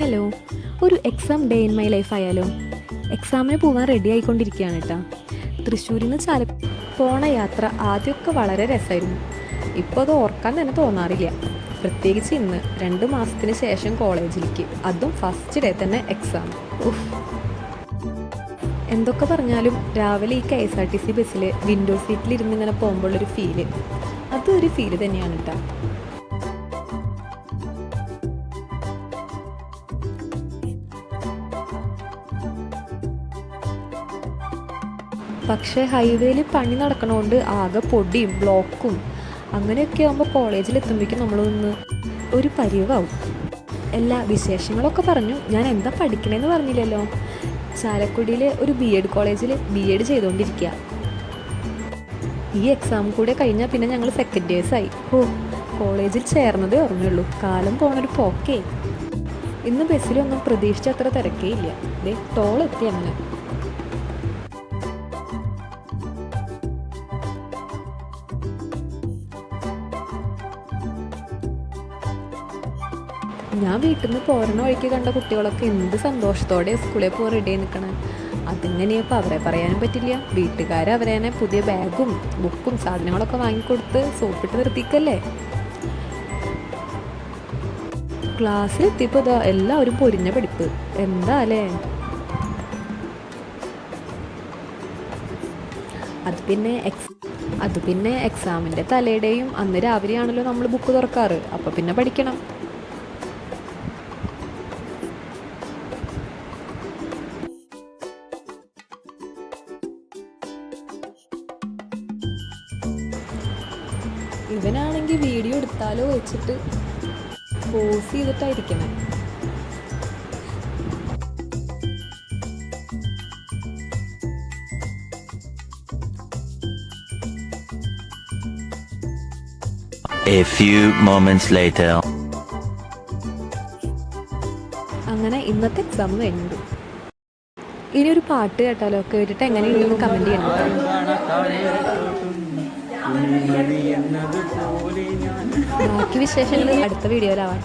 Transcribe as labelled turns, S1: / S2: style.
S1: Hello, ഒരു exam day in my life ആയാലോ? എക്സാമിന് പോകാൻ റെഡി ആയിക്കൊണ്ടിരിക്കുകയാണ് കേട്ടോ. തൃശ്ശൂരിൽ നിന്ന് പോണ യാത്ര ആദ്യമൊക്കെ വളരെ രസമായിരുന്നു. ഇപ്പോൾ അത് ഓർക്കാൻ തന്നെ തോന്നാറില്ല. പ്രത്യേകിച്ച് ഇന്ന് 2 മാസത്തിന് ശേഷം കോളേജിലേക്ക്, അതും ഫസ്റ്റ് ഡേ തന്നെ എക്സാം. എന്തൊക്കെ പറഞ്ഞാലും രാവിലെ ഈ KSRTC ബസ്സിൽ വിൻഡോ സീറ്റിലിരുന്ന് ഇങ്ങനെ പോകുമ്പോഴുള്ളൊരു ഫീല്, അതൊരു ഫീല് തന്നെയാണ് കേട്ടോ. പക്ഷേ ഹൈവേയിൽ പണി നടക്കണോണ്ട് ആകെ പൊടിയും ബ്ലോക്കും അങ്ങനെയൊക്കെ ആകുമ്പോൾ കോളേജിലെത്തുമ്പോഴേക്കും നമ്മളൊന്ന് ഒരു പരിവാവും. എല്ലാ വിശേഷങ്ങളൊക്കെ പറഞ്ഞു. ഞാൻ എന്താ പഠിക്കണേന്ന് പറഞ്ഞില്ലല്ലോ. ചാലക്കുടിയിലെ ഒരു BEd കോളേജിൽ BEd ചെയ്തുകൊണ്ടിരിക്കുക. ഈ എക്സാം കൂടെ കഴിഞ്ഞാൽ പിന്നെ ഞങ്ങൾ സെക്കൻഡ് ഇയേഴ്സായി. കോളേജിൽ ചേർന്നതേ ഓർമ്മയുള്ളൂ. കാലം പോണൊരു പോക്കേ. ഇന്ന് ബസ്സിലൊന്നും പ്രതീക്ഷിച്ചത്ര തിരക്കേ ഇല്ല. ടോളെത്തി അങ്ങനെ. ഞാൻ വീട്ടിൽ നിന്ന് പോരണ വഴിക്ക് കണ്ട കുട്ടികളൊക്കെ എന്ത് സന്തോഷത്തോടെ സ്കൂളിൽ പോകാൻ റെഡി ആയി നിൽക്കണം. അതെങ്ങനെയപ്പോൾ അവരെ പറയാനും പറ്റില്ല. വീട്ടുകാർ അവരെ പുതിയ ബാഗും ബുക്കും സാധനങ്ങളൊക്കെ വാങ്ങിക്കൊടുത്ത് സോപ്പിട്ട് നിർത്തിക്കല്ലേ. ക്ലാസ്സിൽ എത്തിയപ്പോൾ ഇതാ എല്ലാവരും പൊരിഞ്ഞ പഠിപ്പ്. എന്താ അല്ലേ? അത് പിന്നെ എക്സാമിൻ്റെ തലേടെയും അന്ന് രാവിലെയാണല്ലോ നമ്മൾ ബുക്ക് തുറക്കാറ്. അപ്പോൾ പിന്നെ പഠിക്കണം. ഇവനാണെങ്കിൽ വീഡിയോ എടുത്താലോ വെച്ചിട്ട് pose ചെയ്തിട്ടായിരിക്കണം.
S2: A few moments later.
S1: അങ്ങനെ ഇന്നത്തെ എക്സാം കഴിഞ്ഞു. ഇനി ഒരു പാട്ട് കേട്ടാലോ? കേട്ടിട്ട് എങ്ങനെയുണ്ടെന്ന് കമൻറ്റ് ചെയ്യണം. ബാക്കി വിശേഷങ്ങൾ അടുത്ത വീഡിയോയിലാവാം.